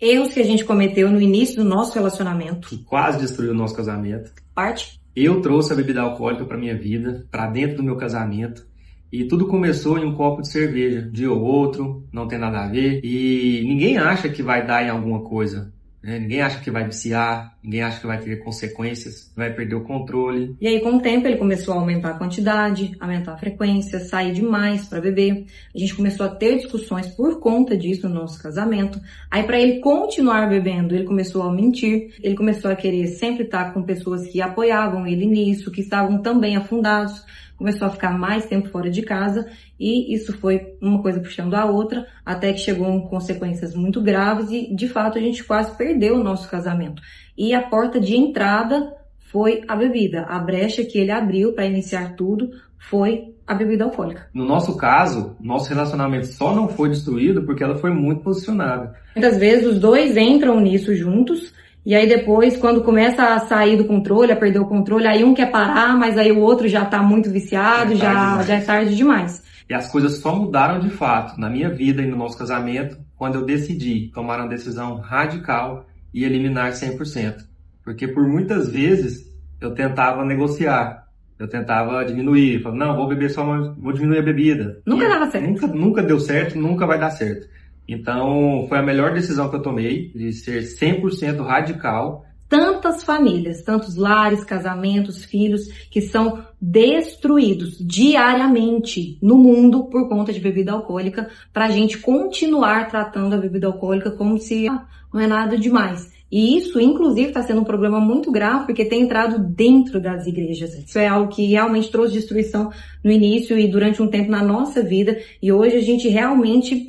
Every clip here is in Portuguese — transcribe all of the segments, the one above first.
Erros que a gente cometeu no início do nosso relacionamento. Que quase destruiu o nosso casamento. Parte. Eu trouxe a bebida alcoólica para minha vida, para dentro do meu casamento. E tudo começou em um copo de cerveja. Um dia ou outro, não tem nada a ver. E ninguém acha que vai dar em alguma coisa. Ninguém acha que vai viciar, ninguém acha que vai ter consequências, vai perder o controle. E aí, com o tempo, ele começou a aumentar a quantidade, aumentar a frequência, sair demais para beber. A gente começou a ter discussões por conta disso no nosso casamento. Aí, para ele continuar bebendo, ele começou a mentir. Ele começou a querer sempre estar com pessoas que apoiavam ele nisso, que estavam também afundados. Começou a ficar mais tempo fora de casa e isso foi uma coisa puxando a outra, até que chegou em consequências muito graves e, de fato, a gente quase perdeu o nosso casamento. E a porta de entrada foi a bebida. A brecha que ele abriu para iniciar tudo foi a bebida alcoólica. No nosso caso, nosso relacionamento só não foi destruído porque ela foi muito posicionada. Muitas vezes os dois entram nisso juntos, e aí depois, quando começa a sair do controle, a perder o controle, aí um quer parar, mas aí o outro já tá muito viciado, já é tarde demais. E as coisas só mudaram de fato na minha vida e no nosso casamento quando eu decidi tomar uma decisão radical e eliminar 100%. Porque por muitas vezes eu tentava negociar, eu tentava diminuir, falava, não, vou beber só, vou diminuir a bebida. Nunca dava certo. Nunca deu certo, nunca vai dar certo. Então, foi a melhor decisão que eu tomei, de ser 100% radical. Tantas famílias, tantos lares, casamentos, filhos, que são destruídos diariamente no mundo por conta de bebida alcoólica, pra gente continuar tratando a bebida alcoólica como se não é nada demais. E isso, inclusive, está sendo um problema muito grave, porque tem entrado dentro das igrejas. Isso é algo que realmente trouxe destruição no início e durante um tempo na nossa vida, e hoje a gente realmente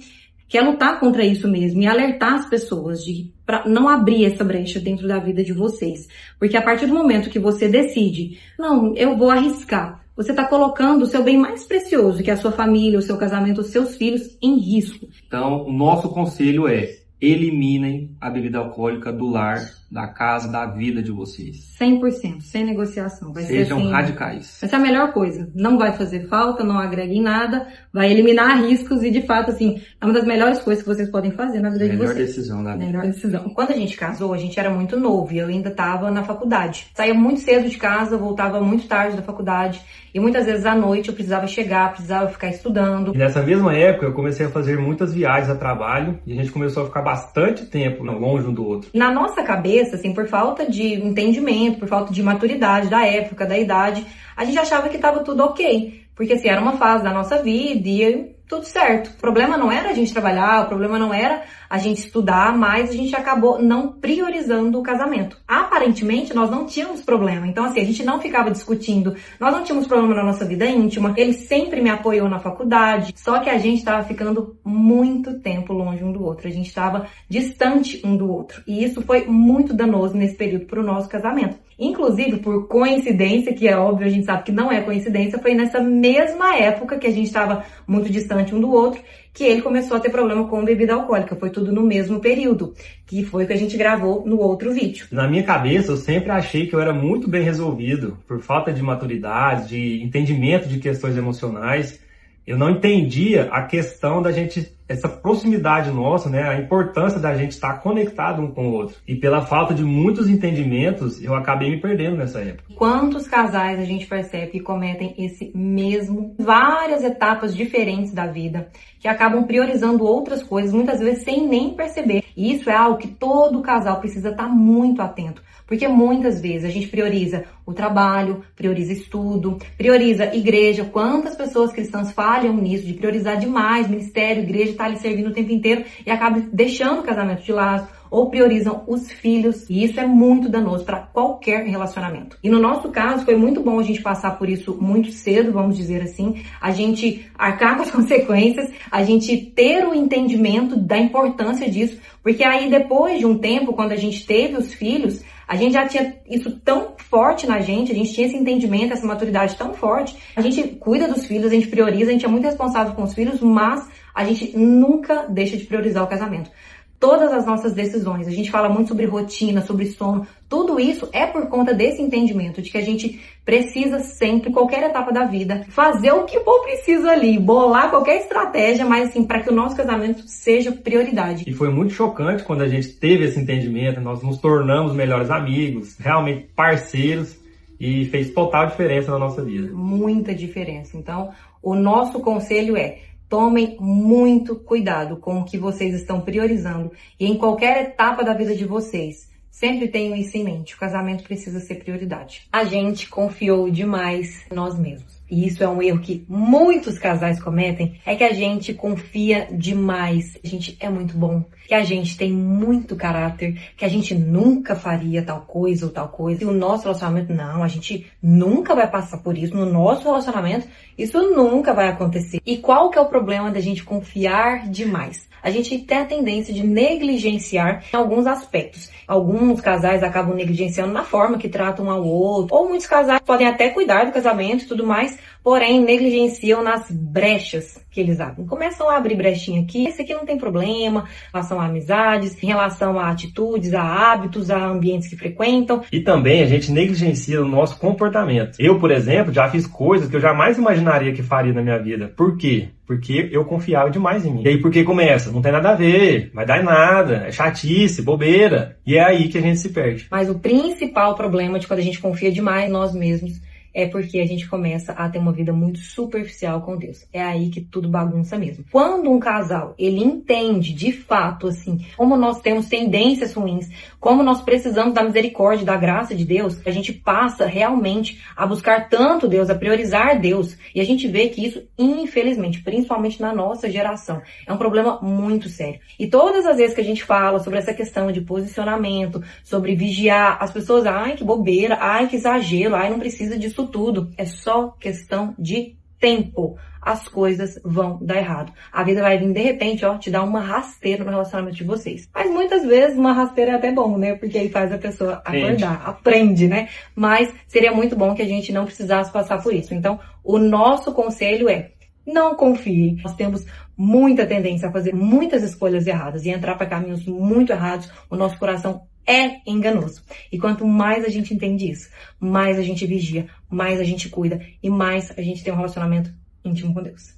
quer lutar contra isso mesmo e alertar as pessoas para não abrir essa brecha dentro da vida de vocês. Porque a partir do momento que você decide, não, eu vou arriscar, você está colocando o seu bem mais precioso, que é a sua família, o seu casamento, os seus filhos, em risco. Então, o nosso conselho é: eliminem a bebida alcoólica do lar, da casa, da vida de vocês. 100%, sem negociação. Sejam ser assim, radicais. Essa é a melhor coisa. Não vai fazer falta, não agrega em nada, vai eliminar riscos e, de fato, assim, é uma das melhores coisas que vocês podem fazer na vida de vocês. Melhor decisão da vida. Melhor decisão. Quando a gente casou, a gente era muito novo e eu ainda estava na faculdade. Saía muito cedo de casa, voltava muito tarde da faculdade e muitas vezes à noite eu precisava chegar, precisava ficar estudando. E nessa mesma época eu comecei a fazer muitas viagens a trabalho e a gente começou a ficar bastante tempo longe um do outro. Na nossa cabeça, assim, por falta de entendimento, por falta de maturidade da época, da idade, a gente achava que estava tudo ok. Porque, assim, era uma fase da nossa vida e tudo certo. O problema não era a gente trabalhar, o problema não era a gente estudar, mas a gente acabou não priorizando o casamento. Aparentemente, nós não tínhamos problema. Então, assim, a gente não ficava discutindo. Nós não tínhamos problema na nossa vida íntima. Ele sempre me apoiou na faculdade. Só que a gente estava ficando muito tempo longe um do outro. A gente estava distante um do outro. E isso foi muito danoso nesse período para o nosso casamento. Inclusive, por coincidência, que é óbvio, a gente sabe que não é coincidência, foi nessa mesma época que a gente estava muito distante um do outro, que ele começou a ter problema com bebida alcoólica. Foi tudo no mesmo período, que foi o que a gente gravou no outro vídeo. Na minha cabeça, eu sempre achei que eu era muito bem resolvido, por falta de maturidade, de entendimento de questões emocionais. Eu não entendia a questão da gente, essa proximidade nossa, né, a importância da gente estar conectado um com o outro. E pela falta de muitos entendimentos, eu acabei me perdendo nessa época. Quantos casais a gente percebe que cometem esse mesmo, várias etapas diferentes da vida, que acabam priorizando outras coisas, muitas vezes sem nem perceber. E isso é algo que todo casal precisa estar muito atento. Porque muitas vezes a gente prioriza o trabalho, prioriza estudo, prioriza igreja. Quantas pessoas cristãs falham nisso, de priorizar demais ministério, igreja, tá ali servindo o tempo inteiro e acabam deixando o casamento de lado, ou priorizam os filhos. E isso é muito danoso para qualquer relacionamento. E no nosso caso, foi muito bom a gente passar por isso muito cedo, vamos dizer assim, a gente arcar com as consequências, a gente ter o entendimento da importância disso, porque aí depois de um tempo, quando a gente teve os filhos, a gente já tinha isso tão forte na gente, a gente tinha esse entendimento, essa maturidade tão forte. A gente cuida dos filhos, a gente prioriza, a gente é muito responsável com os filhos, mas a gente nunca deixa de priorizar o casamento. todas as nossas decisões. A gente fala muito sobre rotina, sobre sono. Tudo isso é por conta desse entendimento de que a gente precisa sempre, em qualquer etapa da vida, fazer o que for preciso ali, bolar qualquer estratégia, mas assim, para que o nosso casamento seja prioridade. E foi muito chocante quando a gente teve esse entendimento, nós nos tornamos melhores amigos, realmente parceiros, e fez total diferença na nossa vida. Muita diferença. Então, o nosso conselho é: tomem muito cuidado com o que vocês estão priorizando e em qualquer etapa da vida de vocês. Sempre tenham isso em mente, o casamento precisa ser prioridade. A gente confiou demais em nós mesmos. E isso é um erro que muitos casais cometem, é que a gente confia demais. A gente é muito bom, que a gente tem muito caráter, que a gente nunca faria tal coisa ou tal coisa. E o nosso relacionamento, não, a gente nunca vai passar por isso. No nosso relacionamento, isso nunca vai acontecer. E qual que é o problema da gente confiar demais? A gente tem a tendência de negligenciar em alguns aspectos. Alguns casais acabam negligenciando na forma que tratam um ao outro. Ou muitos casais podem até cuidar do casamento e tudo mais, porém negligenciam nas brechas que eles abrem. Começam a abrir brechinha aqui, esse aqui não tem problema, em relação a amizades, em relação a atitudes, a hábitos, a ambientes que frequentam. E também a gente negligencia o nosso comportamento. Eu, por exemplo, já fiz coisas que eu jamais imaginaria que faria na minha vida. Por quê? Porque eu confiava demais em mim. E aí, por que começa? Não tem nada a ver, vai dar em nada, é chatice, bobeira. E é aí que a gente se perde. Mas o principal problema de quando a gente confia demais em nós mesmos é porque a gente começa a ter uma vida muito superficial com Deus. É aí que tudo bagunça mesmo. Quando um casal, ele entende de fato, assim, como nós temos tendências ruins, como nós precisamos da misericórdia, da graça de Deus, a gente passa realmente a buscar tanto Deus, a priorizar Deus. E a gente vê que isso, infelizmente, principalmente na nossa geração, é um problema muito sério. E todas as vezes que a gente fala sobre essa questão de posicionamento, sobre vigiar, as pessoas, ai, que bobeira, ai, que exagero, ai, não precisa disso tudo. É só questão de tempo. As coisas vão dar errado. A vida vai vir de repente, ó, te dar uma rasteira no relacionamento de vocês. Mas muitas vezes uma rasteira é até bom, né? Porque aí faz a pessoa acordar, aprende, né? Mas seria muito bom que a gente não precisasse passar por isso. Então, o nosso conselho é: não confiem. Nós temos muita tendência a fazer muitas escolhas erradas e entrar para caminhos muito errados. O nosso coração é enganoso. E quanto mais a gente entende isso, mais a gente vigia, mais a gente cuida e mais a gente tem um relacionamento íntimo com Deus.